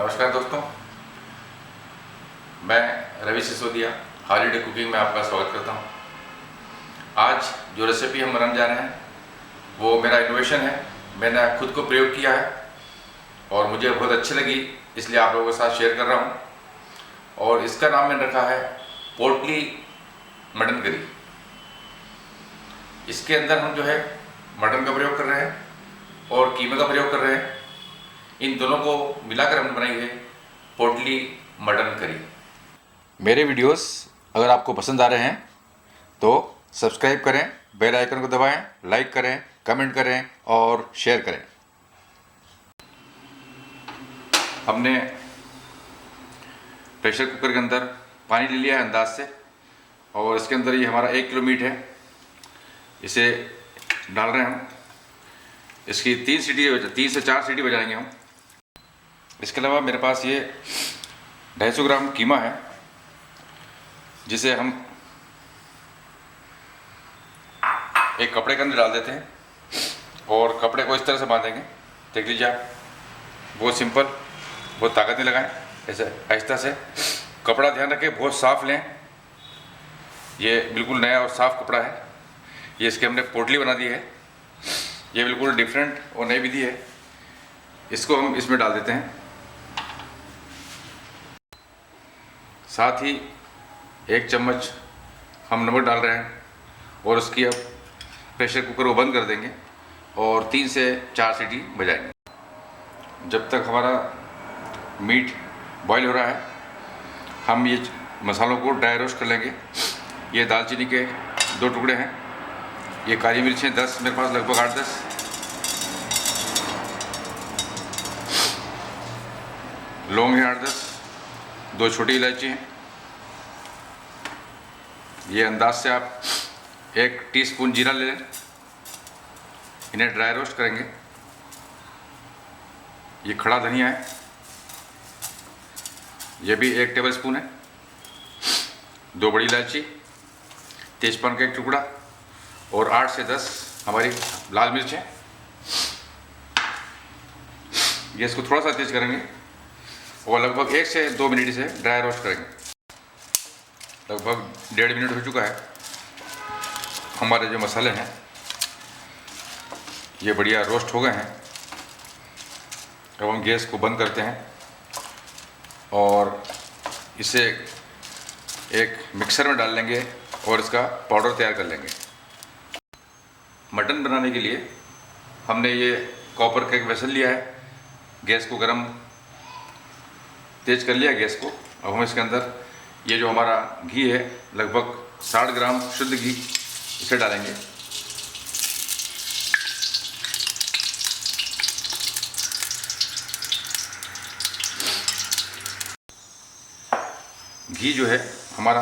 नमस्कार दोस्तों, मैं रवि सिसोदिया हॉलीडे कुकिंग में आपका स्वागत करता हूं। आज जो रेसिपी हम बनाने जा रहे हैं वो मेरा इनोवेशन है। मैंने खुद को प्रयोग किया है और मुझे बहुत अच्छी लगी, इसलिए आप लोगों के साथ शेयर कर रहा हूं। और इसका नाम मैंने रखा है पोटली मटन करी। इसके अंदर हम जो है मटन का प्रयोग कर रहे हैं और कीमे का प्रयोग कर रहे हैं। इन दोनों को मिलाकर हमने बनाई है पोटली मटन करी। मेरे वीडियोस अगर आपको पसंद आ रहे हैं तो सब्सक्राइब करें, बेल आइकन को दबाएं, लाइक करें, कमेंट करें और शेयर करें। हमने प्रेशर कुकर के अंदर पानी ले लिया है अंदाज से, और इसके अंदर ये हमारा 1 किलो मीट है, इसे डाल रहे हैं हम। इसकी 3 से 4 सीटी बजाएंगे हम। इसके अलावा मेरे पास ये 250 ग्राम कीमा है, जिसे हम एक कपड़े के अंदर डाल देते हैं और कपड़े को इस तरह से बांधेंगे। देख लीजिए आप, बहुत सिंपल, बहुत ताकत नहीं लगाएं, ऐसे आहिस्ता से। कपड़ा ध्यान रखें, बहुत साफ़ लें। ये बिल्कुल नया और साफ़ कपड़ा है। ये इसके हमने पोटली बना दी है। ये बिल्कुल डिफरेंट और नई विधि है। इसको हम इसमें डाल देते हैं। साथ ही 1 चम्मच हम नमक डाल रहे हैं और उसकी अब प्रेशर कुकर को बंद कर देंगे और 3 से 4 सीटी बजाएंगे। जब तक हमारा मीट बॉईल हो रहा है, हम ये मसालों को ड्राई रोस्ट कर लेंगे। ये दालचीनी के 2 टुकड़े हैं, ये काली मिर्चें 10 मेरे पास, लगभग 8-10, लौंग है 8-10, 2 छोटी इलायची हैं। ये अंदाज से आप 1 टीस्पून जीरा ले लें। इन्हें ड्राई रोस्ट करेंगे। ये खड़ा धनिया है, ये भी 1 टेबलस्पून है। 2 बड़ी इलायची, तेजपान का 1 टुकड़ा और 8 से 10 हमारी लाल मिर्च है। ये इसको थोड़ा सा तेज करेंगे और लगभग 1 से 2 मिनट से ड्राई रोस्ट करेंगे। लगभग 1.5 मिनट हो चुका है। हमारे जो मसाले हैं ये बढ़िया रोस्ट हो गए हैं। अब हम गैस को बंद करते हैं और इसे एक मिक्सर में डाल लेंगे और इसका पाउडर तैयार कर लेंगे। मटन बनाने के लिए हमने ये कॉपर का एक वेसल लिया है। गैस को गरम तेज कर लिया गैस को। अब हम इसके अंदर ये जो हमारा घी है, लगभग 60 ग्राम शुद्ध घी, इसे डालेंगे। घी जो है हमारा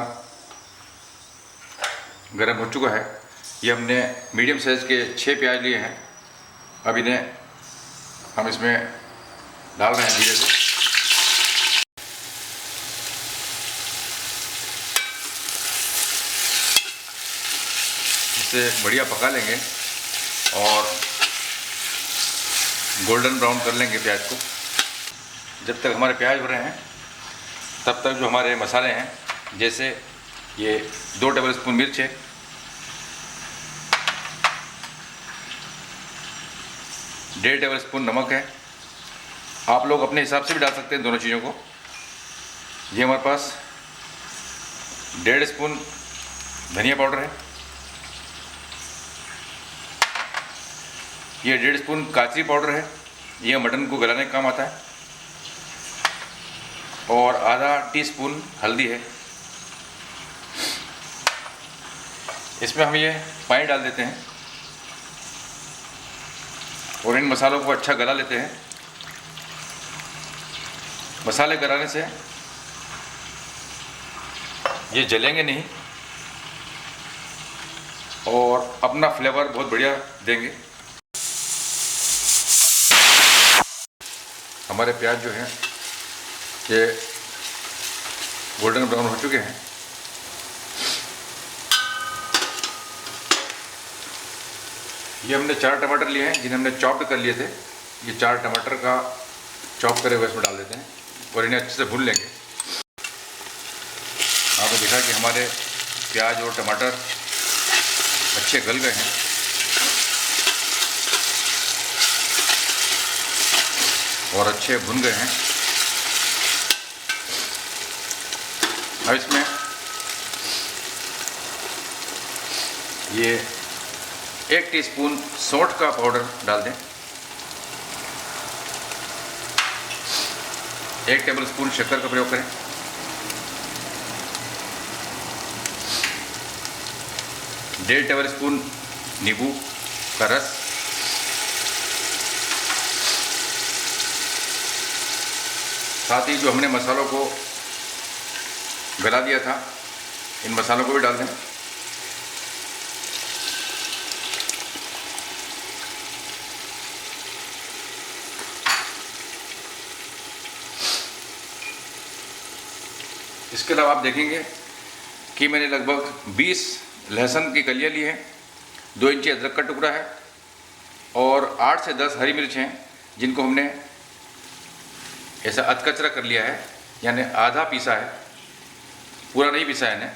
गरम हो चुका है। ये हमने मीडियम साइज़ के 6 प्याज लिए हैं। अब इन्हें हम इसमें डाल रहे हैं धीरे से। इसे बढ़िया पका लेंगे और गोल्डन ब्राउन कर लेंगे प्याज को। जब तक हमारे प्याज हो रहे हैं तब तक जो हमारे मसाले हैं, जैसे ये 2 टेबलस्पून मिर्च है, 1.5 टेबलस्पून नमक है। आप लोग अपने हिसाब से भी डाल सकते हैं दोनों चीज़ों को। ये हमारे पास 1.5 स्पून धनिया पाउडर है। ये 1.5 स्पून काचरी पाउडर है, ये मटन को गलाने का काम आता है। और आधा टीस्पून हल्दी है। इसमें हम ये पानी डाल देते हैं और इन मसालों को अच्छा गला लेते हैं। मसाले गलाने से ये जलेंगे नहीं और अपना फ्लेवर बहुत बढ़िया देंगे। हमारे प्याज जो हैं ये गोल्डन ब्राउन हो चुके हैं। ये हमने 4 टमाटर लिए हैं, जिन्हें हमने चॉप्ड कर लिए थे। ये 4 टमाटर का चॉप करे हुए इसमें डाल देते हैं। और इन्हें अच्छे से भून लेंगे। आपने देखा कि हमारे प्याज और टमाटर अच्छे गल गए हैं। और अच्छे भुन गए हैं। अब इसमें ये 1 टीस्पून सौंठ का पाउडर डाल दें, 1 टेबलस्पून शक्कर का प्रयोग करें, 1.5 टेबलस्पून नींबू का रस, साथ ही जो हमने मसालों को गला दिया था, इन मसालों को भी डाल दें। इसके अलावा आप देखेंगे कि मैंने लगभग 20 लहसुन की कलियां ली हैं, 2 इंची अदरक का टुकड़ा है और 8 से 10 हरी मिर्च हैं, जिनको हमने ऐसा अधकचरा कर लिया है, यानी आधा पीसा है, पूरा नहीं पीसा है इन्हें।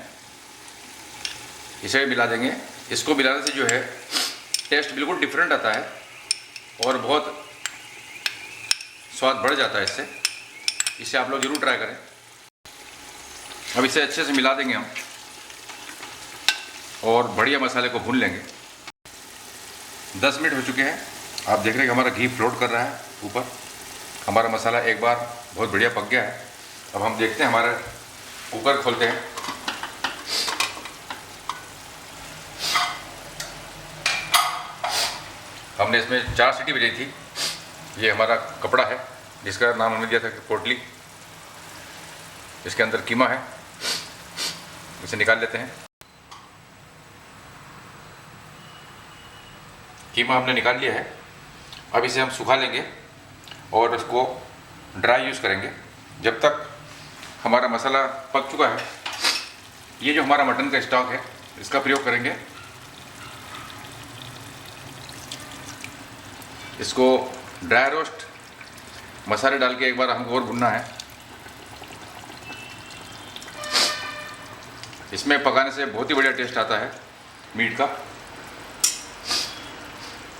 इसे मिला देंगे। इसको मिलाने से जो है टेस्ट बिल्कुल डिफरेंट आता है और बहुत स्वाद बढ़ जाता है इससे। इसे आप लोग ज़रूर ट्राई करें। अब इसे अच्छे से मिला देंगे हम और बढ़िया मसाले को भून लेंगे। 10 मिनट हो चुके हैं। आप देख रहे हैं कि हमारा घी फ्लोट कर रहा है ऊपर। हमारा मसाला एक बार बहुत बढ़िया पक गया है। अब हम देखते हैं, हमारा कुकर खोलते हैं। हमने इसमें 4 सीटी बजाई थी। ये हमारा कपड़ा है जिसका नाम हमने दिया था कि पोटली। इसके अंदर कीमा है, इसे निकाल लेते हैं। कीमा हमने निकाल लिया है। अब इसे हम सुखा लेंगे और इसको ड्राई यूज़ करेंगे जब तक हमारा मसाला पक चुका है। ये जो हमारा मटन का स्टॉक है, इसका प्रयोग करेंगे। इसको ड्राई रोस्ट मसाले डाल के एक बार हमको और भुनना है। इसमें पकाने से बहुत ही बढ़िया टेस्ट आता है मीट का।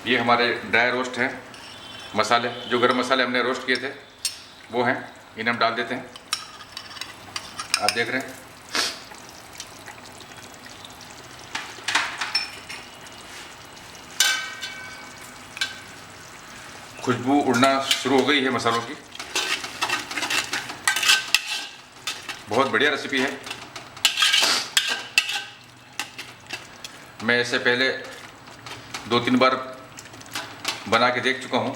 ये हमारे ड्राई रोस्ट हैं मसाले, जो गरम मसाले हमने रोस्ट किए थे वो हैं, इन्हें हम डाल देते हैं। आप देख रहे हैं खुशबू उड़ना शुरू हो गई है मसालों की। बहुत बढ़िया रेसिपी है। मैं इससे पहले 2-3 बार बना के देख चुका हूँ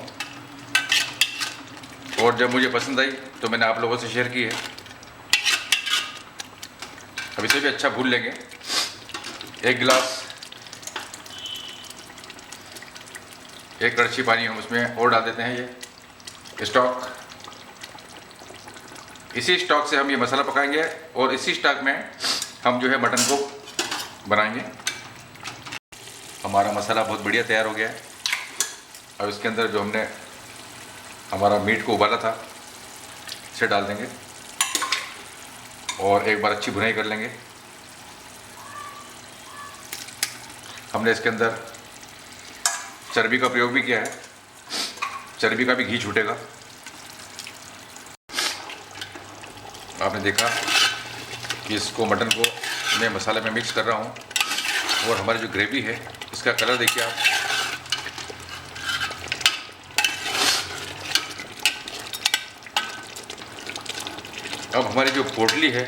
और जब मुझे पसंद आई तो मैंने आप लोगों से शेयर की है। अब इसे भी अच्छा भून लेंगे। 1 गिलास, 1 कड़छी पानी हम उसमें और डाल देते हैं। ये स्टॉक, इसी स्टॉक से हम ये मसाला पकाएंगे और इसी स्टॉक में हम जो है मटन को बनाएंगे। हमारा मसाला बहुत बढ़िया तैयार हो गया है। अब इसके अंदर जो हमने हमारा मीट को उबाला था इसे डाल देंगे और एक बार अच्छी भुनाई कर लेंगे। हमने इसके अंदर चर्बी का प्रयोग भी किया है, चर्बी का भी घी छूटेगा। आपने देखा कि इसको मटन को मैं मसाले में मिक्स कर रहा हूँ और हमारी जो ग्रेवी है इसका कलर देखिए आप। अब हमारी जो पोटली है,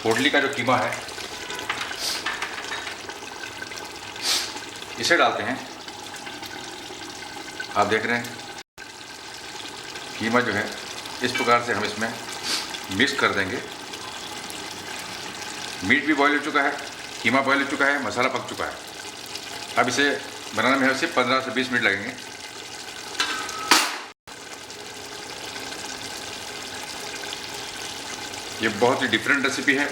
पोटली का जो कीमा है इसे डालते हैं। आप देख रहे हैं कीमा जो है इस प्रकार से हम इसमें मिक्स कर देंगे। मीट भी बॉईल हो चुका है, कीमा बॉईल हो चुका है, मसाला पक चुका है। अब इसे बनाने में सिर्फ 15 से 20 मिनट लगेंगे। ये बहुत ही डिफरेंट रेसिपी है।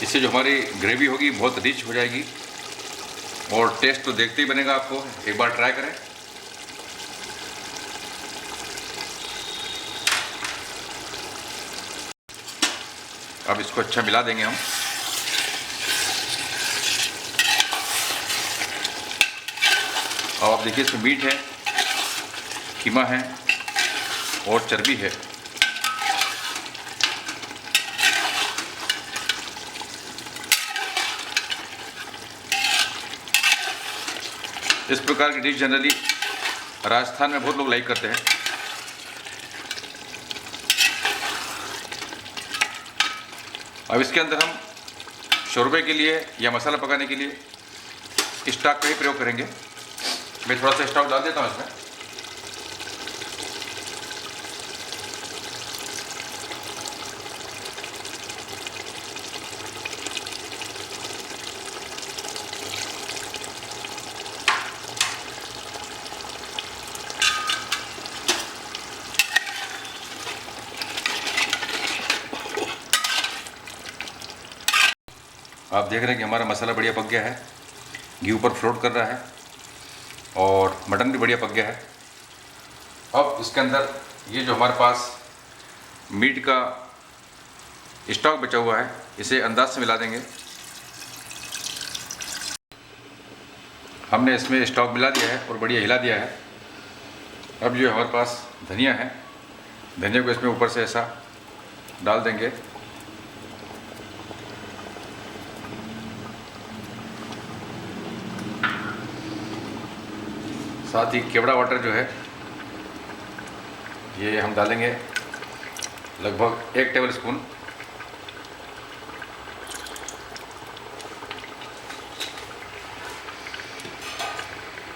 इससे जो हमारी ग्रेवी होगी बहुत रिच हो जाएगी और टेस्ट तो देखते ही बनेगा आपको। एक बार ट्राई करें। अब इसको अच्छा मिला देंगे हम। और आप देखिए इसमें मीट है, कीमा है और चर्बी है। इस प्रकार की डिश जनरली राजस्थान में बहुत लोग लाइक करते हैं। अब इसके अंदर हम शोरबे के लिए या मसाला पकाने के लिए स्टॉक का ही प्रयोग करेंगे। मैं थोड़ा सा स्टॉक डाल देता हूँ इसमें। आप देख रहे हैं कि हमारा मसाला बढ़िया पक गया है, घी ऊपर फ्लोट कर रहा है और मटन भी बढ़िया पक गया है। अब इसके अंदर ये जो हमारे पास मीट का स्टॉक बचा हुआ है, इसे अंदाज से मिला देंगे। हमने इसमें स्टॉक मिला दिया है और बढ़िया हिला दिया है। अब जो हमारे पास धनिया है, धनिया को इसमें ऊपर से ऐसा डाल देंगे। साथ ही केवड़ा वाटर जो है ये हम डालेंगे लगभग 1 टेबल स्पून।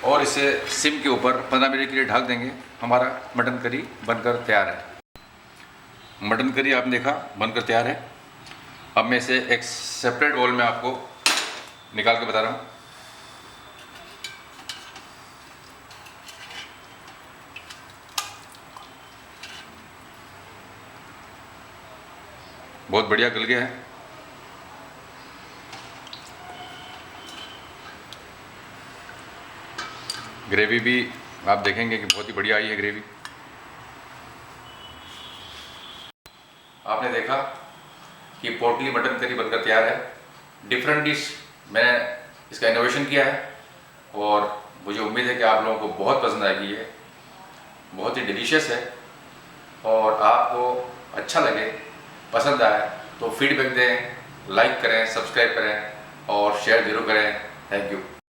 और इसे सिम के ऊपर 15 मिनट के लिए ढक देंगे। हमारा मटन करी बनकर तैयार है। मटन करी आपने देखा बनकर तैयार है। अब मैं इसे एक सेपरेट बाउल में आपको निकाल के बता रहा हूँ। बहुत बढ़िया गल गया है। ग्रेवी भी आप देखेंगे कि बहुत ही बढ़िया आई है ग्रेवी। आपने देखा कि पोटली मटन करी बनकर तैयार है। डिफरेंट डिश मैंने इसका इनोवेशन किया है और मुझे उम्मीद है कि आप लोगों को बहुत पसंद आएगी। ये बहुत ही डिलीशियस है और आपको अच्छा लगे, पसंद आए तो फीडबैक दें, लाइक करें, सब्सक्राइब करें और शेयर जरूर करें। Thank you.